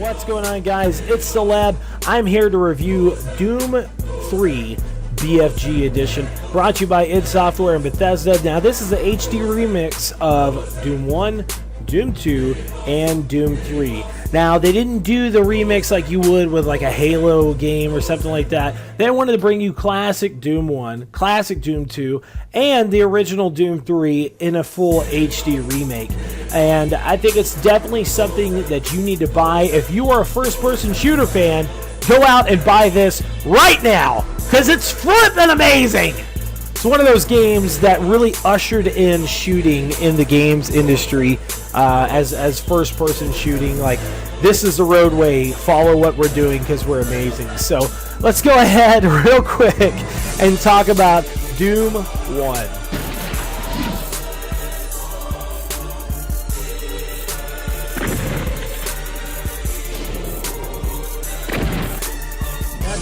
What's going on, guys? It's Celeb. I'm here to review Doom 3 BFG Edition, brought to you by id Software and Bethesda. Now, this is the HD remix of Doom 1, Doom 2, and Doom 3. Now, they didn't do the remix like you would with like a Halo game or something like that. They wanted to bring you classic Doom 1, classic Doom 2, and the original Doom 3 in a full HD remake. And I think it's definitely something that you need to buy. If you are a first-person shooter fan, go out and buy this right now, because it's flippin' amazing! It's one of those games that really ushered in shooting in the games industry as first-person shooting. Like, this is the roadway. Follow what we're doing because we're amazing. So let's go ahead real quick and talk about Doom 1.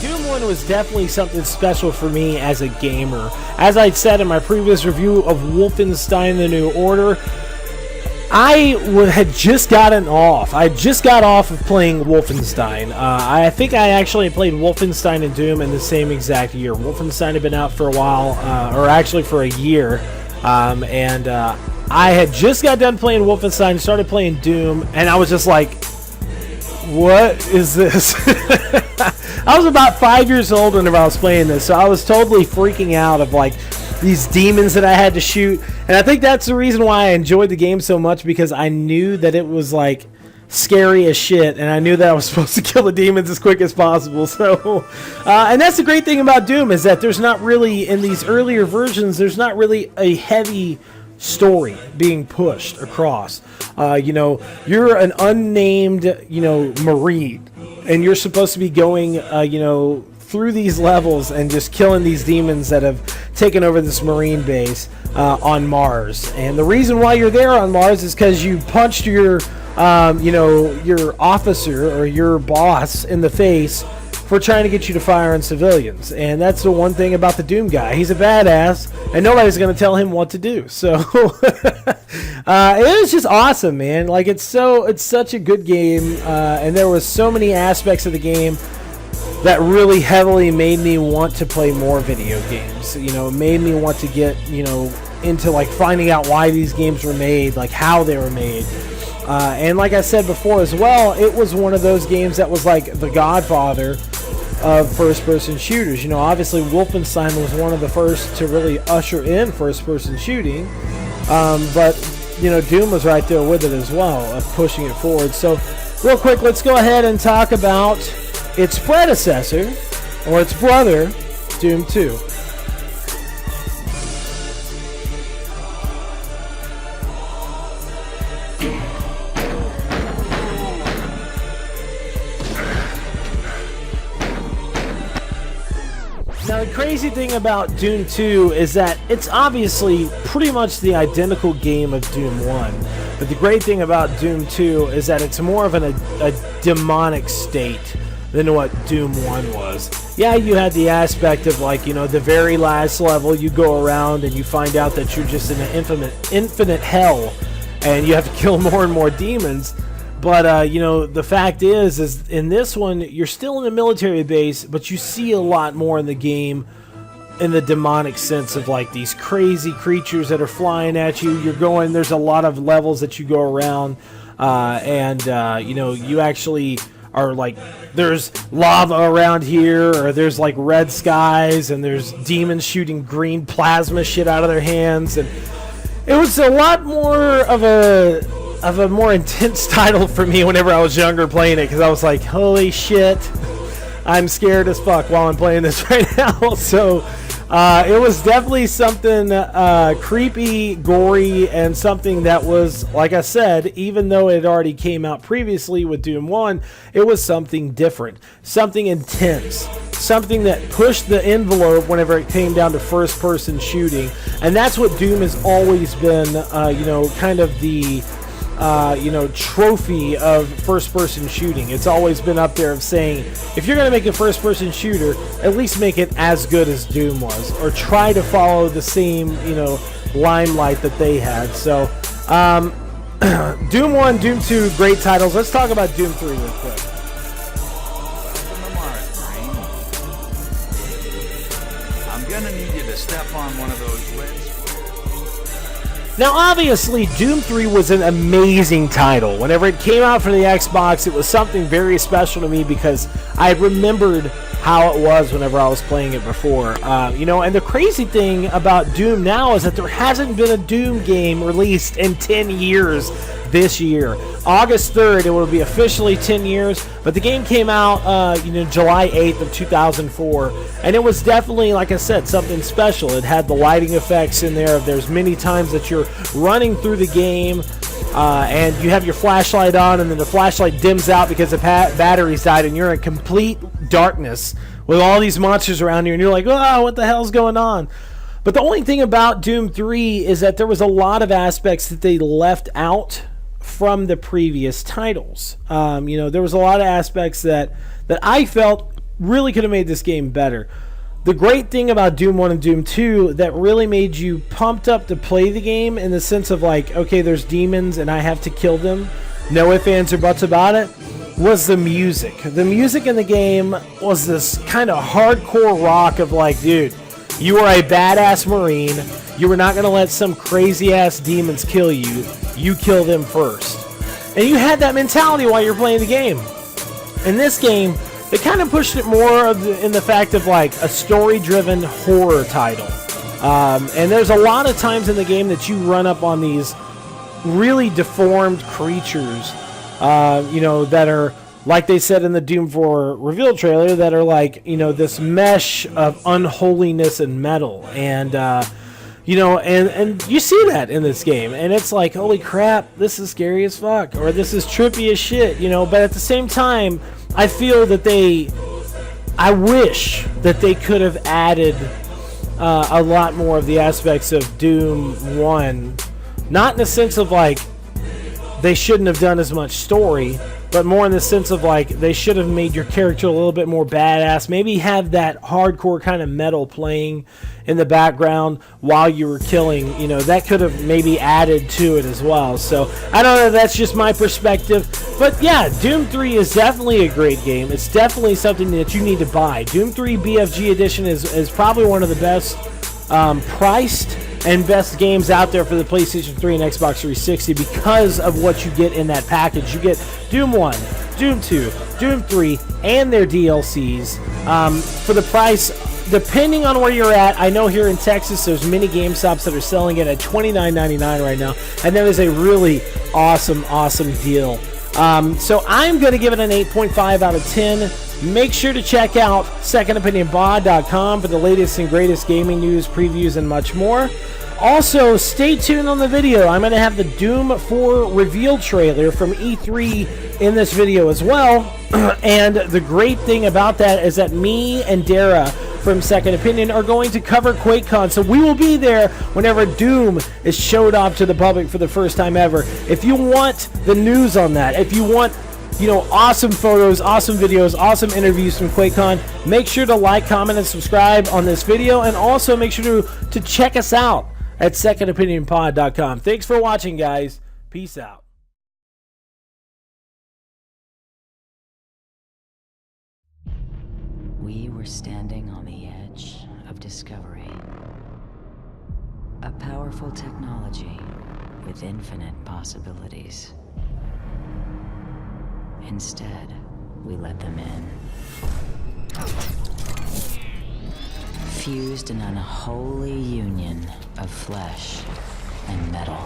Doom 1 was definitely something special for me as a gamer. As I said in my previous review of Wolfenstein: The New Order, I had just gotten off. I just got off of playing Wolfenstein. I think I actually played Wolfenstein and Doom in the same exact year. Wolfenstein had been out for a while, or actually for a year, and I had just got done playing Wolfenstein, started playing Doom, and I was just like, what is this? I was about 5 years old whenever I was playing this, so I was totally freaking out of like these demons that I had to shoot. And I think that's the reason why I enjoyed the game so much, because I knew that it was like scary as shit, and I knew that I was supposed to kill the demons as quick as possible. So and that's the great thing about Doom, is that there's not really, in these earlier versions, there's not really a heavy story being pushed across. You know, you're an unnamed, you know, Marine, and you're supposed to be going, you know, through these levels and just killing these demons that have taken over this Marine base on Mars. And the reason why you're there on Mars is because you punched your, you know, your officer or your boss in the face for trying to get you to fire on civilians. And that's the one thing about the Doom guy. He's a badass, and nobody's going to tell him what to do. So it was just awesome, man. Like, it's such a good game, and there was so many aspects of the game that really heavily made me want to play more video games. You know, it made me want to get, you know, into like finding out why these games were made, like how they were made. And like I said before as well, it was one of those games that was like the godfather of first-person shooters. You know, obviously Wolfenstein was one of the first to really usher in first-person shooting, but you know, Doom was right there with it as well, of pushing it forward. So real quick, let's go ahead and talk about its predecessor, or its brother, Doom 2. Now, the crazy thing about Doom 2 is that it's obviously pretty much the identical game of Doom 1. But the great thing about Doom 2 is that it's more of a demonic state than what Doom 1 was. Yeah, you had the aspect of, like, you know, the very last level, you go around and you find out that you're just in an infinite hell, and you have to kill more and more demons. But, you know, the fact is in this one, you're still in a military base, but you see a lot more in the game in the demonic sense of, like, these crazy creatures that are flying at you. There's a lot of levels that you go around, and, you know, you actually are, like, there's lava around here, or there's, like, red skies, and there's demons shooting green plasma shit out of their hands, and it was a lot more of a more intense title for me whenever I was younger playing it, because I was like, holy shit, I'm scared as fuck while I'm playing this right now. So it was definitely something creepy, gory, and something that was, like I said, even though it already came out previously with Doom 1, it was something different, something intense, something that pushed the envelope whenever it came down to first-person shooting. And that's what Doom has always been, you know, kind of the you know, trophy of first-person shooting. It's always been up there of saying, if you're going to make a first-person shooter, at least make it as good as Doom was, or try to follow the same, you know, limelight that they had. So Doom 1, Doom 2, great titles. Let's talk about Doom 3 real quick. step on one of those lids. Now, obviously, Doom 3 was an amazing title. Whenever it came out for the Xbox, it was something very special to me because I remembered how it was whenever I was playing it before. You know, and the crazy thing about Doom now is that there hasn't been a Doom game released in 10 years this year. August 3rd, it will be officially 10 years, but the game came out, you know, July 8th of 2004, and it was definitely, like I said, something special. It had the lighting effects in there. There's many times that you're running through the game, and you have your flashlight on, and then the flashlight dims out because the batteries died, and you're in complete darkness with all these monsters around you, and you're like, oh, what the hell's going on? But the only thing about Doom 3 is that there was a lot of aspects that they left out from the previous titles. You know, there was a lot of aspects that I felt really could have made this game better. The great thing about Doom 1 and Doom 2 that really made you pumped up to play the game in the sense of like, okay, there's demons and I have to kill them, no ifs, ands, or buts about it, was the music. The music in the game was this kind of hardcore rock of like, dude, you are a badass Marine. You are not going to let some crazy-ass demons kill you. You kill them first. And you had that mentality while you're playing the game. In this game, they kind of pushed it more in the fact of like a story-driven horror title. And there's a lot of times in the game that you run up on these really deformed creatures, you know, that are, like they said in the Doom 4 reveal trailer, that are like, you know, this mesh of unholiness and metal. And, you know, and you see that in this game. And it's like, holy crap, this is scary as fuck. Or this is trippy as shit, you know. But at the same time, I feel that I wish that they could have added a lot more of the aspects of Doom 1. Not in the sense of like, they shouldn't have done as much story, but more in the sense of like they should have made your character a little bit more badass. Maybe have that hardcore kind of metal playing in the background while you were killing. You know, that could have maybe added to it as well. So I don't know, that's just my perspective. But yeah, Doom 3 is definitely a great game. It's definitely something that you need to buy. Doom 3 BFG Edition is probably one of the best priced and best games out there for the PlayStation 3 and Xbox 360 because of what you get in that package. You get Doom 1, Doom 2, Doom 3, and their DLCs for the price, depending on where you're at. I know here in Texas there's many GameStops that are selling it at $29.99 right now, and that is a really awesome deal. So I'm going to give it an 8.5 out of 10. Make sure to check out secondopinionbod.com for the latest and greatest gaming news, previews, and much more. Also, stay tuned on the video. I'm going to have the Doom 4 reveal trailer from E3 in this video as well. And the great thing about that is that me and Dara from Second Opinion are going to cover QuakeCon. So we will be there whenever Doom is showed off to the public for the first time ever. If you want the news on that, if you want, you know, awesome photos, awesome videos, awesome interviews from QuakeCon, make sure to like, comment, and subscribe on this video. And also make sure to check us out at secondopinionpod.com. Thanks for watching, guys. Peace out. We were standing on the edge of discovery. A powerful technology with infinite possibilities. Instead, we let them in. Fused in an unholy union of flesh and metal.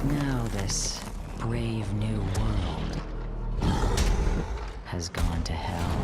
Now this brave new world has gone to hell.